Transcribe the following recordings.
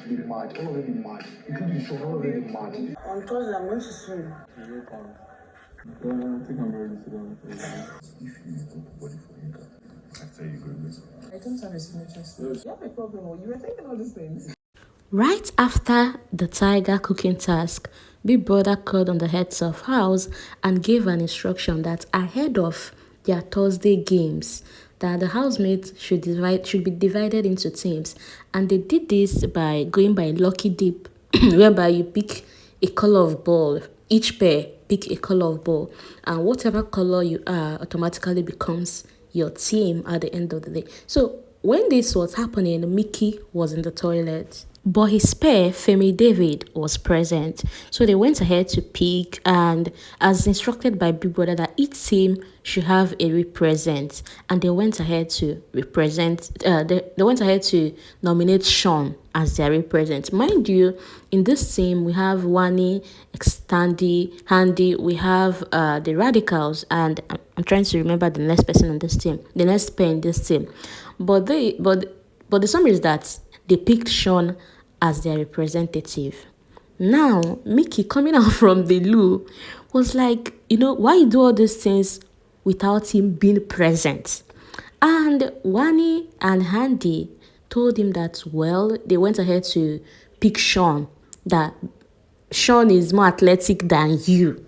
You're mad. All of them mad. Including Shaun, all of them mad. On Thursday, I'm going to swim. I think I'm ready to sit down. If you put body for Onyeka, I tell you, go listen. I don't have a signature. You have a problem. You were thinking all these things. Right after the tiger cooking task, Big Brother called on the heads of house and gave an instruction that ahead of their Thursday games, that the housemates should be divided into teams, and they did this by going by lucky dip, whereby you pick a color of ball. Each pair pick a color of ball, and whatever color you are automatically becomes your team at the end of the day. So when this was happening, Mickey was in the toilet, but his pair, Fairme David, was present. So they went ahead to pick, and as instructed by Big Brother that each team should have a represent, and they went ahead to they went ahead to nominate Shaun as their represent. Mind you, in this team we have Wani, Extandi, Handy, we have the Radicals, and I'm trying to remember the next person on this team, the next pair in this team. But the summary is that they picked Shaun as their representative. Now, Mickey, coming out from the loo, was like, why you do all these things without him being present? And Wani and Handy told him that, well, they went ahead to pick Shaun, that Shaun is more athletic than you.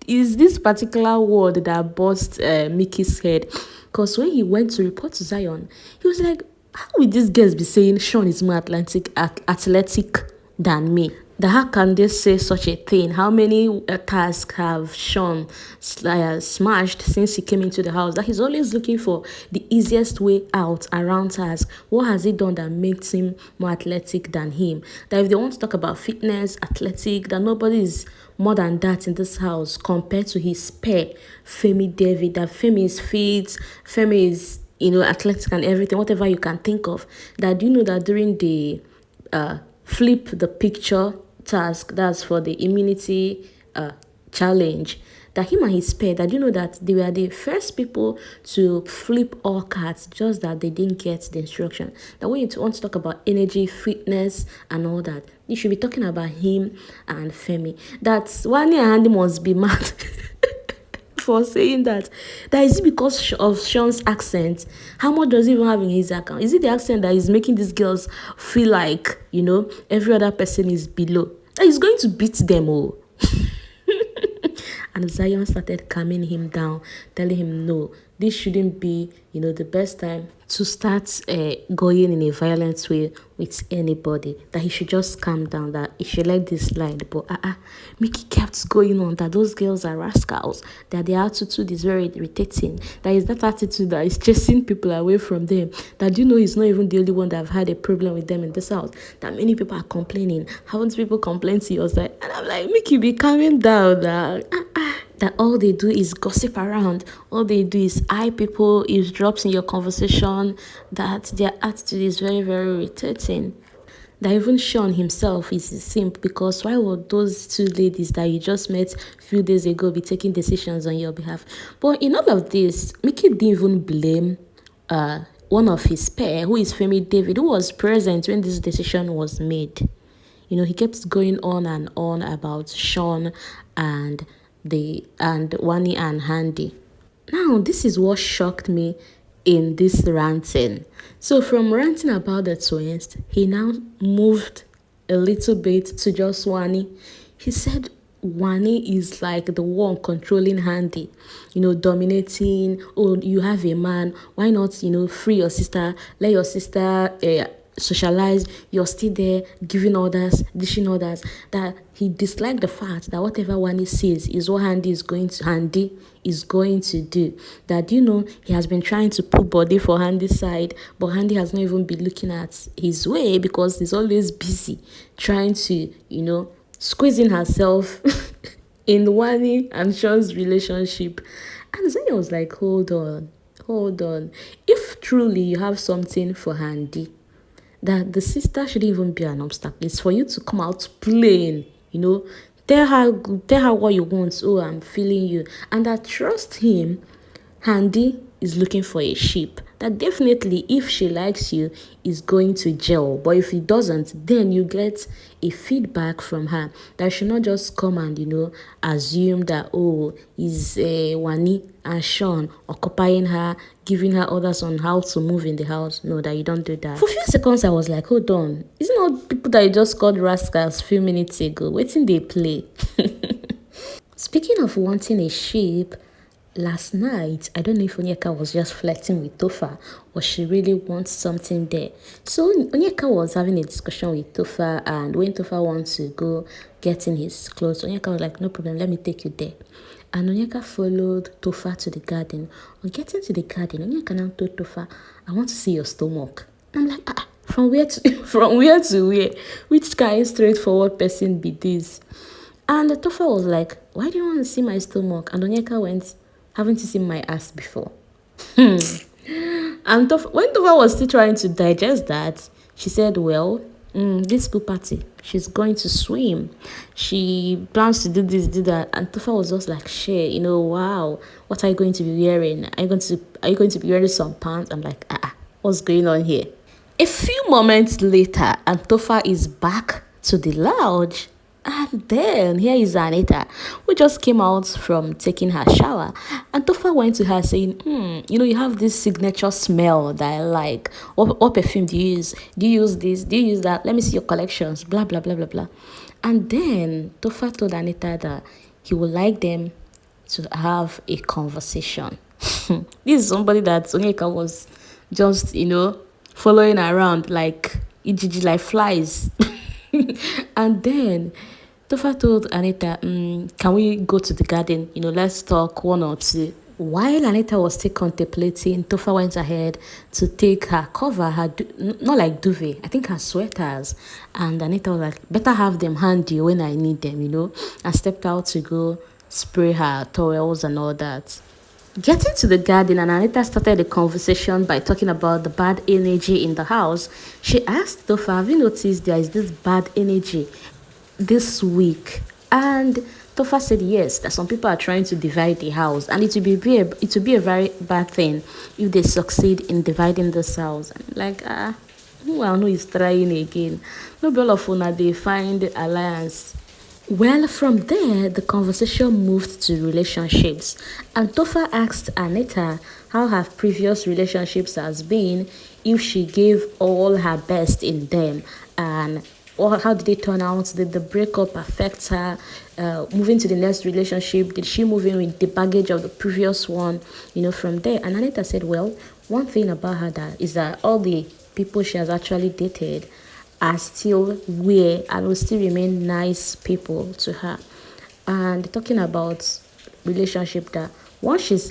Is this particular word that burst Mickey's head? Because when he went to report to Zion, he was like, how will these girls be saying Shaun is more athletic than me? How can they say such a thing? How many tasks have Shaun smashed since he came into the house? That he's always looking for the easiest way out around tasks. What has he done that makes him more athletic than him? That if they want to talk about fitness, athletic, that nobody is more than that in this house compared to his pair, Fairme David. That Fairme is fit, Fairme is athletic and everything, whatever you can think of. That that during the flip the picture task, that's for the immunity challenge, that him and his pair, that that they were the first people to flip all cards, just that they didn't get the instruction. That when you want to talk about energy, fitness and all that, you should be talking about him and Fairme. That's Wani and Andy must be mad for saying that. That is it because of Shaun's accent? How much does he even have in his account? Is it the accent that is making these girls feel like every other person is below? That he's going to beat them all. And Zion started calming him down, telling him no, this shouldn't be the best time to start going in a violent way with anybody, that he should just calm down, that he should let this slide. But Mickey kept going on that those girls are rascals, that their attitude is very irritating, that is that attitude that is chasing people away from them, that he's not even the only one that have had a problem with them in this house, that many people are complaining. Haven't people complained to your side? And I'm like, Mickey, be calming down. That all they do is gossip around, all they do is eye people, eavesdrops in your conversation, that their attitude is very, very irritating. That even Shaun himself is a simp, because why would those two ladies that you just met a few days ago be taking decisions on your behalf? But in all of this, Mickey didn't even blame one of his pair, who is Fairme David, who was present when this decision was made. He kept going on and on about Shaun and Wani and Handy. Now, this is what shocked me in this ranting. So from ranting about the twins, he now moved a little bit to just Wani. He said Wani is like the one controlling Handy, dominating. Oh, you have a man, why not free your sister, let your sister socialize, you're still there giving orders, dishing orders. That he disliked the fact that whatever Wani says is what Handy is going to do. That he has been trying to put body for Handy's side, but Handy has not even been looking at his way, because he's always busy trying to squeezing herself in Wani and Shaun's relationship. And Zaya was like, hold on, if truly you have something for Handy, that the sister shouldn't even be an obstacle. It's for you to come out plain, tell her what you want. Oh, I'm feeling you. And that trust him, Handy is looking for a sheep. that definitely if she likes you, is going to gel. But if it doesn't, then you get a feedback from her that she not just come and, assume that, oh, is Wani and Shaun occupying her, giving her orders on how to move in the house. No, that you don't do that. For a few seconds, I was like, hold on. Isn't all people that you just called rascals a few minutes ago? Waiting they play. Speaking of wanting a sheep, last night, I don't know if Onyeka was just flirting with Topher or she really wants something there. So Onyeka was having a discussion with Topher, and when Topher wants to go get in his clothes, Onyeka was like, no problem, let me take you there. And Onyeka followed Topher to the garden. On getting to the garden, Onyeka now told Topher, I want to see your stomach. I'm like, from where to from where to where? Which kind of straightforward person be this? And Topher was like, why do you want to see my stomach? And Onyeka went, haven't you seen my ass before? And when Topher was still trying to digest that, she said, well, this pool party, she's going to swim. She plans to do this, do that. And Topher was just like, shit, wow, what are you going to be wearing? Are you going to be wearing some pants? I'm like, what's going on here? A few moments later, and Topher is back to the lodge. And then here is Anita, who just came out from taking her shower. And Topher went to her saying, you have this signature smell that I like. What perfume do you use? Do you use this? Do you use that? Let me see your collections. Blah, blah, blah, blah, blah. And then Topher told Anita that he would like them to have a conversation. This is somebody that Onyeka was just, following around like EGG, like flies. And then Topher told Anita, can we go to the garden? Let's talk one or two. While Anita was still contemplating, Topher went ahead to take her cover, not like duvet, I think her sweaters. And Anita was like, better have them handy when I need them, and stepped out to go spray her towels and all that. Getting to the garden, and Anita started the conversation by talking about the bad energy in the house. She asked Topher, have you noticed there is this bad energy this week? And Topher said yes, that some people are trying to divide the house, and it will be a very bad thing if they succeed in dividing this house. I'm like, who I know is trying again. No be all of una they find alliance. Well, from there, the conversation moved to relationships, and Topher asked Anita how her previous relationships has been, if she gave all her best in them, and how did it turn out? Did the breakup affect her? Moving to the next relationship, did she move in with the baggage of the previous one? From there, and Anita said, well, one thing about her is that all the people she has actually dated are still and will still remain nice people to her. And talking about relationship, that once she's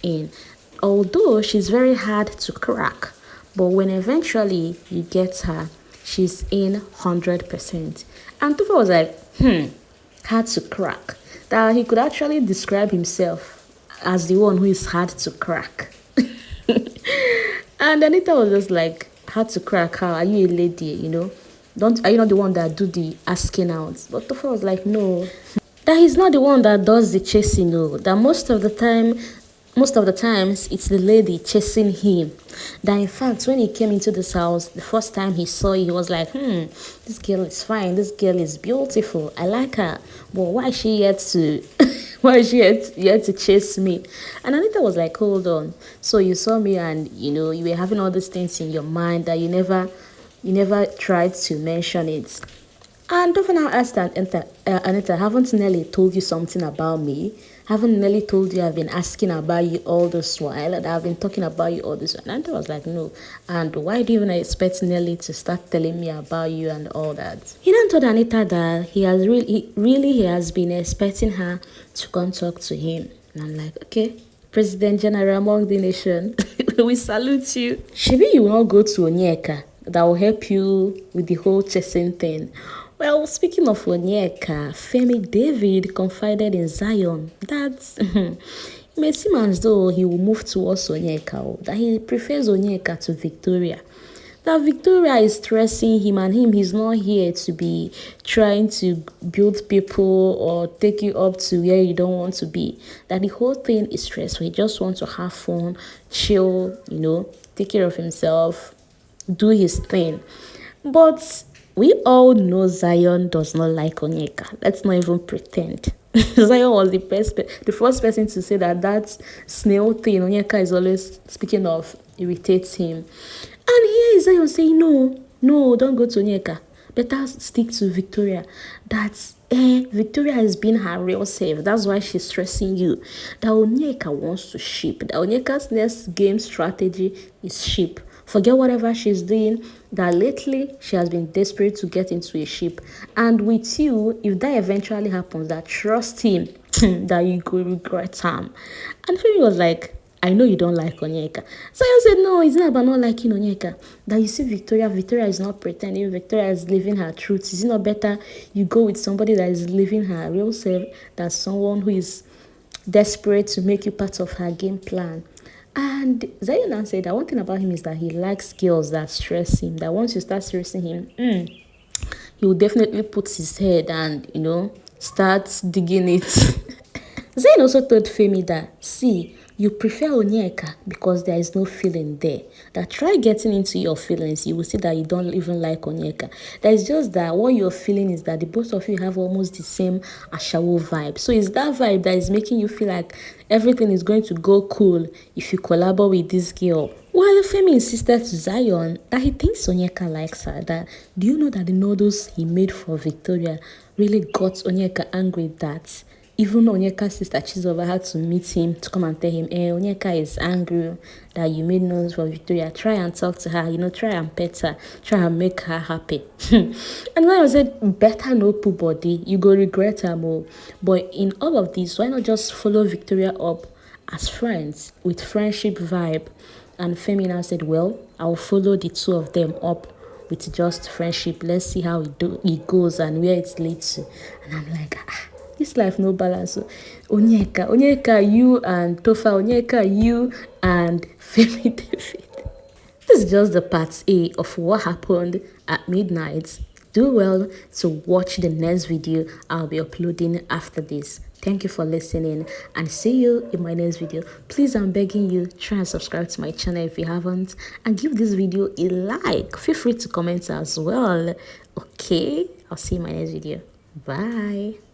in, although she's very hard to crack, but when eventually you get her, she's in 100%. And Topher was like, hard to crack, that he could actually describe himself as the one who is hard to crack. And Anita was just like, hard to crack, how are you a lady? Are you not the one that do the asking out? But Topher was like, no, that he's not the one that does the chasing. No, that most of the times it's the lady chasing him. That in fact, when he came into this house, the first time he saw you, he was like, this girl is fine, this girl is beautiful, I like her, but why is she yet to why is she yet to chase me? And Anita was like, hold on, so you saw me and you were having all these things in your mind that you never tried to mention it. And Topher now asked Anita, haven't Nelly told you something about me? Haven't Nelly told you I've been asking about you all this while, and I've been talking about you all this while? And Anita was like, no. And why do you even expect Nelly to start telling me about you and all that? He then told Anita that he has been expecting her to come talk to him. And I'm like, okay, President General among the nation, we salute you. Maybe you will not go to Onyeka, that will help you with the whole chasing thing. Well, speaking of Onyeka, Fairme David confided in Zion that it may seem as though he will move towards Onyeka, that he prefers Onyeka to Victoria. that Victoria is stressing him, and he's not here to be trying to build people or take you up to where you don't want to be. That the whole thing is stressful. He just wants to have fun, chill, take care of himself, do his thing. But we all know Zion does not like Onyeka. Let's not even pretend. Zion was the first person to say that snail thing Onyeka is always speaking of irritates him. And here is Zion saying, no, don't go to Onyeka. Better stick to Victoria. Victoria has been her real self. That's why she's stressing you. That Onyeka wants to ship. That Onyeka's next game strategy is ship. Forget whatever she's doing. That lately she has been desperate to get into a ship. And with you, if that eventually happens, that trust him that you could regret him. And Fairme was like, I know you don't like Onyeka. So I said, no, it's not about not liking Onyeka. That you see Victoria is not pretending. Victoria is living her truth. Is it not better you go with somebody that is living her real self than someone who is desperate to make you part of her game plan? And Zion said that one thing about him is that he likes girls that stress him. That once you start stressing him, he will definitely put his head and, start digging it. Zayn also told Fairme that, see, you prefer Onyeka because there is no feeling there. That try getting into your feelings, you will see that you don't even like Onyeka. That is just that what you're feeling is that the both of you have almost the same Ashawo vibe. So it's that vibe that is making you feel like everything is going to go cool if you collaborate with this girl. While Fairme insisted to Zion that he thinks Onyeka likes her. That, do you know that the noodles he made for Victoria really got Onyeka angry that even Onyeka's sister Chizoba had to meet him to come and tell him, Onyeka is angry that you made noise for Victoria. Try and talk to her, try and pet her, try and make her happy. And then I said, better no poo body, you go regret her more. But in all of this, why not just follow Victoria up as friends with friendship vibe? And Fairme now said, well, I'll follow the two of them up with just friendship. Let's see how it goes and where it leads to. And I'm like, this life no balance. So Onyeka, you and Tofa, Onyeka, you and Fairme David. This is just the part A of what happened at midnight. Do well to watch the next video I'll be uploading after this. Thank you for listening and see you in my next video. Please, I'm begging you, try and subscribe to my channel if you haven't and give this video a like. Feel free to comment as well. Okay, I'll see you in my next video. Bye.